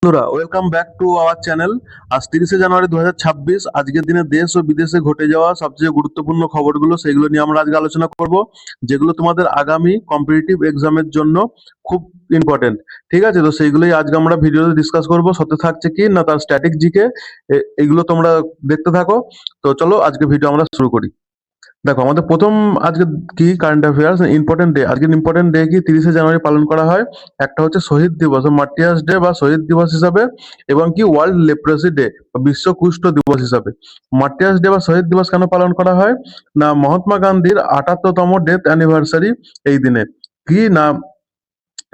বন্ধুরা, welcome back to our channel. আজ 30শে জানুয়ারি 2026। আজকের দিনে দেশ ও বিদেশে ঘটে যাওয়া সবচেয়ে গুরুত্বপূর্ণ খবরগুলো সেগুলো নিয়ে আমরা আজকে আলোচনা করব, যেগুলো তোমাদের আগামী কম্পিটিটিভ এক্সামের জন্য খুব ইম্পর্টেন্ট। ঠিক আছে, তো সেইগুলোই আজকে আমরা ভিডিওতে ডিসকাস করব। সাথে থাকছে কি না তার স্ট্যাটিক জিকে, এগুলো তোমরা দেখতে থাকো। তো চলো আজকে ভিডিও আমরা শুরু করি। দেখো, আমাদের প্রথম আজকে কি কারেন্ট অ্যাফেয়ার্স ইম্পর্টেন্ট ডে। আজকের ইম্পর্টেন্ট ডে কি 30শে জানুয়ারি পালন করা হয়। একটা হচ্ছে শহীদ দিবস, মার্টিয়ার্স ডে বা শহীদ দিবস হিসাবে, এবং কি ওয়ার্ল্ড লেপ্রসি ডে বা বিশ্ব কুষ্ঠ দিবস হিসাবে। মার্টিয়ার্স ডে বা শহীদ দিবস কেন পালন করা হয় না, মহাত্মা গান্ধীর 78তম ডেথ অ্যানিভার্সারি এই দিনে। কি না,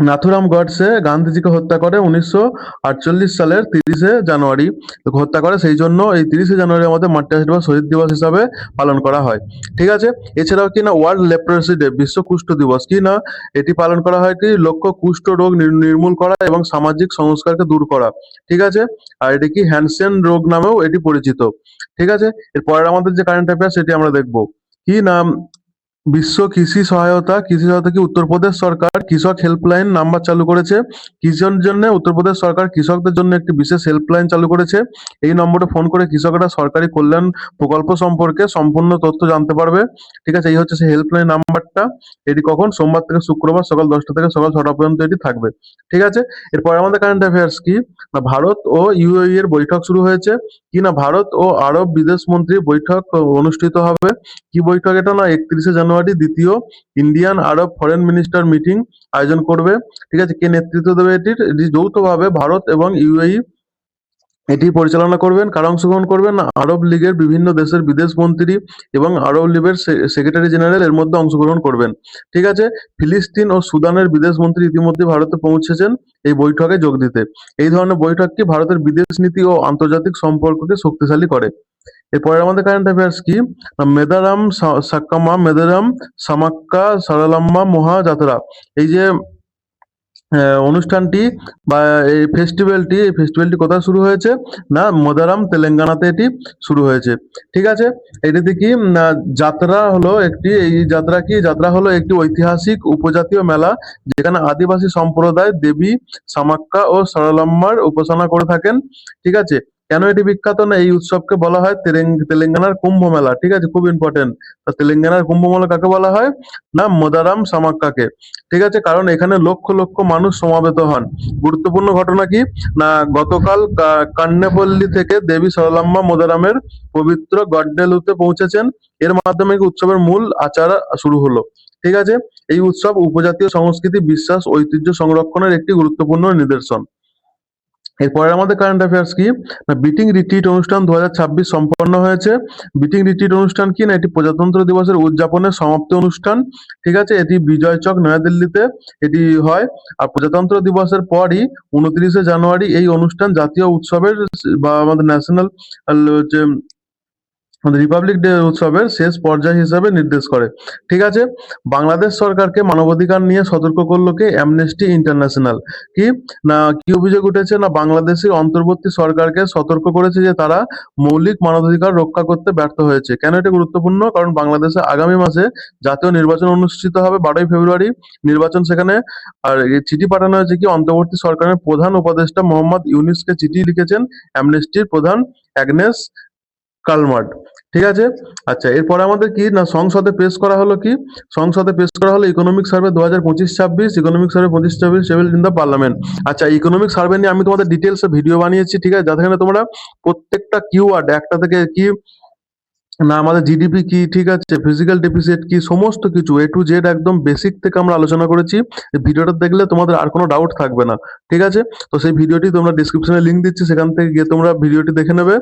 নাথুরাম গডসে গান্ধীজিকে হত্যা করে 1948 সালের 30শে জানুয়ারি হত্যা করে, সেই জন্য এই 30শে জানুয়ারি আমাদের মার্টিয়ার্স ডে বা শহীদ দিবস হিসাবে পালন করা হয়। ঠিক আছে, এছাড়াও কি না ওয়ার্ল্ড লেপ্রসি ডে বিশ্ব কুষ্ঠ দিবস, কি না এটি পালন করা হয় কি লক্ষ্য কুষ্ঠ রোগ নির্মূল করা এবং সামাজিক সংস্কারকে দূর করা। ঠিক আছে, আর এটি কি হ্যানসেন রোগ নামেও এটি পরিচিত। ঠিক আছে, এরপরে আমাদের যে কারেন্ট অ্যাফেয়ার সেটি আমরা দেখবো। কি নাম, বিশ্ব কৃষি সহায়তা কি উত্তরপ্রদেশ সরকার কৃষক হেল্পলাইন নাম্বার চালু করেছে। কৃষির জন্য উত্তরপ্রদেশ সরকার কৃষকদের জন্য একটি বিশেষ হেল্পলাইন চালু করেছে। এই নম্বরে ফোন করে কৃষকরা সরকারি কল্যাণ প্রকল্প সম্পর্কে সম্পূর্ণ তথ্য জানতে পারবে। ঠিক আছে, এই হচ্ছে সেই হেল্পলাইন নাম্বারটা। এটি কখন, সোমবার থেকে শুক্রবার সকাল 10টা থেকে সকাল 6টা পর্যন্ত এটি থাকবে। ঠিক আছে, এরপরে আমাদের কারেন্ট অ্যাফেয়ার্স কি না, ভারত ও ইউএই এর বৈঠক শুরু হয়েছে। কি না, ভারত ও আরব বিদেশ মন্ত্রীর বৈঠক অনুষ্ঠিত হবে। কি বৈঠক এটা না, 31শে জানুয়ারি দ্বিতীয় ইন্ডিয়ান আরব ফরেন মিনিস্টার মিটিং আয়োজন করবে। ঠিক আছে, কে নেতৃত্ব দেবে এটির, এটি যৌথভাবে ভারত এবং ইউএই এটি পরিচালনা করবেন। কারা অংশগ্রহণ করবেন না, আরব লীগের বিভিন্ন দেশের বিদেশ মন্ত্রী এবং আরব লীগের সেক্রেটারি জেনারেল এর মধ্যে অংশগ্রহণ করবেন। ঠিক আছে, ফিলিস্তিন ও সুদানের বিদেশ মন্ত্রী ইতিমধ্যে ভারতে পৌঁছেছেন এই বৈঠকে যোগ দিতে। এই ধরনের বৈঠক কি ভারতের বিদেশ নীতি ও আন্তর্জাতিক সম্পর্ককে শক্তিশালী করে। এরপরে আমাদের কারেন্ট অ্যাফেয়ার্স কি মেদারাম সামাক্কা সারালাম্মা মহা যাত্রা, এই যে অনুষ্ঠানটি বা এই ফেস্টিভ্যালটি কোথায় শুরু হয়েছে না, মদারাম তেলেঙ্গানাতে এটি শুরু হয়েছে। ঠিক আছে, এটিতে কি না, যাত্রা হলো একটি ঐতিহাসিক উপজাতীয় মেলা, যেখানে আদিবাসী সম্প্রদায় দেবী সামাক্কা ও সরলাম্মার উপাসনা করে থাকেন। ঠিক আছে, কেন এটি বিখ্যাত না, এই উৎসবকে বলা হয় তেলেঙ্গানার কুম্ভ মেলা। ঠিক আছে, খুব ইম্পর্টেন্ট। তেলেঙ্গানার কুম্ভ মেলা কাকে বলা হয় না, মদারাম সামাক্কাকে। ঠিক আছে, কারণ এখানে লক্ষ লক্ষ মানুষ সমাবেত হন। গুরুত্বপূর্ণ ঘটনা কি না, গতকাল কান্নেপল্লী থেকে দেবী সরলাম্মা মোদারামের পবিত্র গড্ডেলুতে পৌঁছেছেন। এর মাধ্যমে কি উৎসবের মূল আচার শুরু হলো। ঠিক আছে, এই উৎসব উপজাতীয় সংস্কৃতি, বিশ্বাস, ঐতিহ্য সংরক্ষণের একটি গুরুত্বপূর্ণ নিদর্শন। এরপরে আমাদের কারেন্ট অ্যাফেয়ার্স কি না, বিটিং রিট্রিট অনুষ্ঠান 2026 সম্পন্ন হয়েছে। বিটিং রিট্রিট অনুষ্ঠান কি না, এটি প্রজাতন্ত্র দিবসের উদযাপনের সমাপ্তি অনুষ্ঠান। ঠিক আছে, এটি বিজয় চক নয়াদিল্লিতে এটি হয়। আর প্রজাতন্ত্র দিবসের পরই 29শে জানুয়ারি এই অনুষ্ঠান জাতীয় উৎসবের বা আমাদের ন্যাশনাল যে রিপাবলিক ডে উৎসবের শেষ পর্যায় হিসাবে নির্দেশ করে। ঠিক আছে, বাংলাদেশ সরকারকে মানবাধিকার নিয়ে সতর্ক করলো কে, অ্যামনেস্টি ইন্টারন্যাশনাল। কি না, কি অভিযোগ উঠেছে না, বাংলাদেশের অন্তর্বর্তী সরকারকে সতর্ক করেছে যে তারা মৌলিক মানবাধিকার রক্ষা করতে ব্যর্থ হয়েছে। কেন এটা গুরুত্বপূর্ণ, কারণ বাংলাদেশে আগামী মাসে জাতীয় নির্বাচন অনুষ্ঠিত হবে 12ই ফেব্রুয়ারি নির্বাচন সেখানে। আর এই চিঠি পাঠানো হয়েছে কি অন্তর্বর্তী সরকারের প্রধান উপদেষ্টা মোহাম্মদ ইউনিসকে চিঠি লিখেছেন অ্যামনেস্টির প্রধান অ্যাগনেস কালমার্ট। ঠিক আছে, আচ্ছা, এরপরে আমাদের কি না, সংসদে পেশ করা হলো economic survey 2025-26, economic survey 25-26 table in the parliament. আচ্ছা, ইকোনমিক সার্ভে নিয়ে আমি তোমাদের ডিটেলসে ভিডিও বানিয়েছি। ঠিক আছে, যাতে তোমরা প্রত্যেকটা কিওয়ার্ড একটা থেকে কি না, আমাদের জিডিপি কি, ঠিক আছে, ফিজিক্যাল ডেফিসিট কি, সমস্ত কিছু এ টু জেড একদম বেসিক থেকে আমরা আলোচনা করেছি। এই ভিডিওটা দেখলে তোমাদের আর কোনো ডাউট থাকবে না। ঠিক আছে, তো সেই ভিডিওটি তোমরা ডিসক্রিপশনে লিংক দিচ্ছি, সেখান থেকে গিয়ে তোমরা ভিডিওটি দেখে নেবে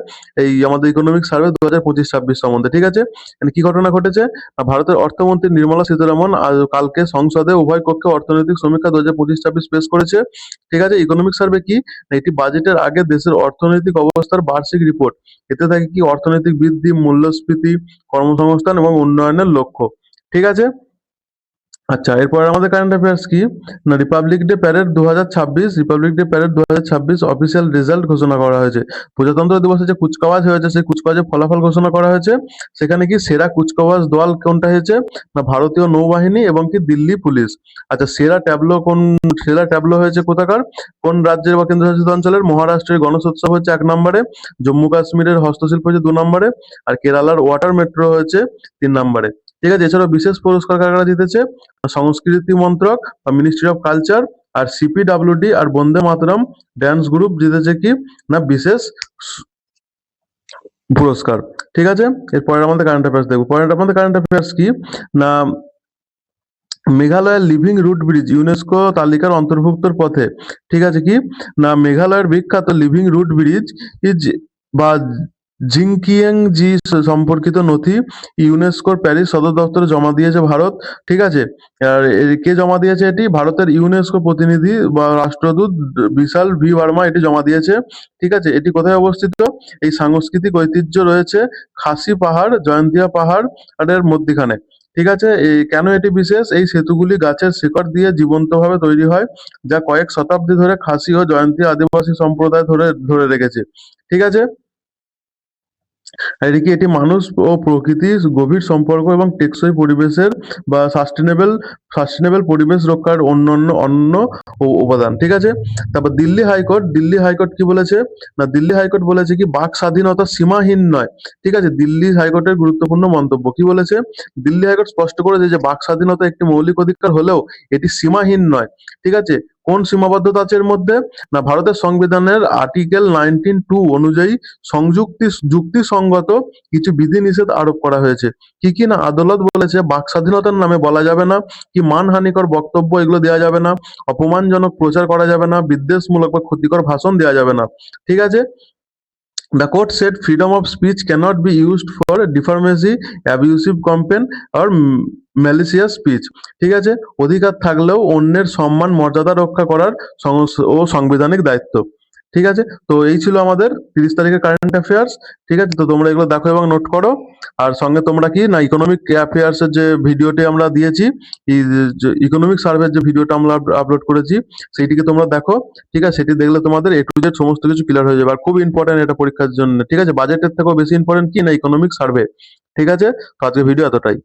এই আমাদের ইকোনমিক সার্ভে 2025-26 সম্বন্ধে। ঠিক আছে, এখানে কি ঘটনা ঘটেছে না, ভারতের অর্থমন্ত্রী নির্মলা সীতারামন আজ কালকে সংসদে উভয় কক্ষে অর্থনৈতিক সমীক্ষা 2025-26 পেশ করেছে। ঠিক আছে, ইকোনমিক সার্ভে কি না, এটি বাজেটের আগে দেশের অর্থনৈতিক অবস্থার বার্ষিক রিপোর্ট। এতে থাকে কি অর্থনৈতিক বৃদ্ধি, মূল্যস্ফীতি, কর্মসংস্থান এবং উন্নয়নের লক্ষ্য। ঠিক আছে, আচ্ছা, এরপর আমাদের কারেন্ট অ্যাফেয়ার্স কি না, Republic day parade 2026, Republic day parade 2026 official result ঘোষণা করা হয়েছে। প্রজাতন্ত্র দিবসে যে কুচকাওয়াজ হয়েছে সেই কুচকাওয়াজের ফলাফল ঘোষণা করা হয়েছে। সেখানে কি সেরা কুচকাওয়াজ দল কোনটা হয়েছে না, ভারতীয় নৌবাহিনী এবং কি দিল্লি পুলিশ। আচ্ছা, সেরা ট্যাবলো হয়েছে কোথাকার, কোন রাজ্যের বা কেন্দ্রশাসিত অঞ্চলের? মহারাষ্ট্রের গণেশ উৎসব হচ্ছে 1 নম্বরে, জম্মু কাশ্মীরের হস্তশিল্প হচ্ছে 2 নম্বরে, আর কেরালার ওয়াটার মেট্রো হয়েছে 3 নম্বরে। ঠিক আছে, এছাড়াও বিশেষ পুরস্কার কারা জিতেছে? সংস্কৃতি মন্ত্রক বা মিনিস্ট্রি অফ কালচার, আর সিপিডাব্লিউডি আর বন্দে মাতরম ড্যান্স গ্রুপ জিতেছে কি না বিশেষ পুরস্কার। ঠিক আছে, এরপরে আমাদের কারেন্ট অ্যাফেয়ার্স দেখবো। পরের আমাদের কারেন্ট অ্যাফেয়ার্স কি না, মেঘালয়ের লিভিং রুট ব্রিজ ইউনেস্কো তালিকার অন্তর্ভুক্তর পথে। ঠিক আছে, কি না মেঘালয়ের বিখ্যাত লিভিং রুট ব্রিজ ইজ বা জিংকিয়াংজি সম্পর্কিত নথি ইউনেস্কোর প্যারিস সদর দপ্তরে জমা দিয়েছে ভারত। ঠিক আছে, আর কে জমা দিয়েছে? এটি ভারতের ইউনেস্কো প্রতিনিধি বা রাষ্ট্রদূত বিশাল ভি ভার্মা এটি জমা দিয়েছে। ঠিক আছে, এটি কোথায় অবস্থিত? এই সাংস্কৃতিক ঐতিহ্য রয়েছে খাসি পাহাড়, জয়ন্তিয়া পাহাড় এর মধ্যিখানে। ঠিক আছে, কেন এটি বিশেষ? এই সেতুগুলি গাছের শিকড় দিয়ে জীবন্তভাবে তৈরি হয়, যা কয়েক শতাব্দী ধরে খাসি ও জয়ন্তী আদিবাসী সম্প্রদায় ধরে ধরে রেখেছে। ঠিক আছে, এটি মানুষ ও প্রকৃতির গভীর সম্পর্ক এবং টেকসই পরিবেশের বা সাস্টেনেবল পরিবেশ রক্ষার অন্য উপাদান। ঠিক আছে, তারপর দিল্লি হাইকোর্ট কি বলেছে না, দিল্লি হাইকোর্ট বলেছে কি বাক স্বাধীনতা সীমাহীন নয়। ঠিক আছে, দিল্লি হাইকোর্টের গুরুত্বপূর্ণ মন্তব্য কি বলেছে? দিল্লি হাইকোর্ট স্পষ্ট করেছে যে বাক স্বাধীনতা একটি মৌলিক অধিকার হলেও এটি সীমাহীন নয়। ঠিক আছে, কোন সীমাবদ্ধতা আছে এর মধ্যে না, ভারতের সংবিধানের আর্টিকেল 19(2) অনুযায়ী যুক্তিসঙ্গত কিছু বিধিনিষেধ আরোপ করা হয়েছে। কি না আদালত বলেছে বাক স্বাধীনতার নামে বলা যাবে না কি মানহানিকর বক্তব্য এগুলো দেওয়া যাবে না, অপমানজনক প্রচার করা যাবে না, বিদ্বেষমূলক বা ক্ষতিকর ভাষণ দেওয়া যাবে না। ঠিক আছে, the court said freedom of speech cannot be used for defamatory, abusive campaign or malicious speech. ঠিক আছে, অধিকার থাকলেও অন্যের সম্মান মর্যাদা রক্ষা করার সাংবিধানিক দায়িত্ব। ঠিক আছে, তো এই ছিল আমাদের 30 তারিখের কারেন্ট অ্যাফেয়ার্স। ঠিক আছে, তো তোমরা এগুলো দেখো এবং নোট করো। আর সঙ্গে তোমরা কি না ইকোনমিক অ্যাফেয়ার্স এর যে ভিডিওটি আমরা দিয়েছি, ইকোনমিক সার্ভের যে ভিডিওটা আমরা আপলোড করেছি সেইটিকে তোমরা দেখো। ঠিক আছে, সেটি দেখলে তোমাদের A to Z সমস্ত কিছু ক্লিয়ার হয়ে যাবে। আর খুব ইম্পর্টেন্ট এটা পরীক্ষার জন্য। ঠিক আছে, বাজেটের থেকেও বেশি ইম্পর্টেন্ট কি না ইকোনমিক সার্ভে। ঠিক আছে, তো আজকের ভিডিও এতটাই।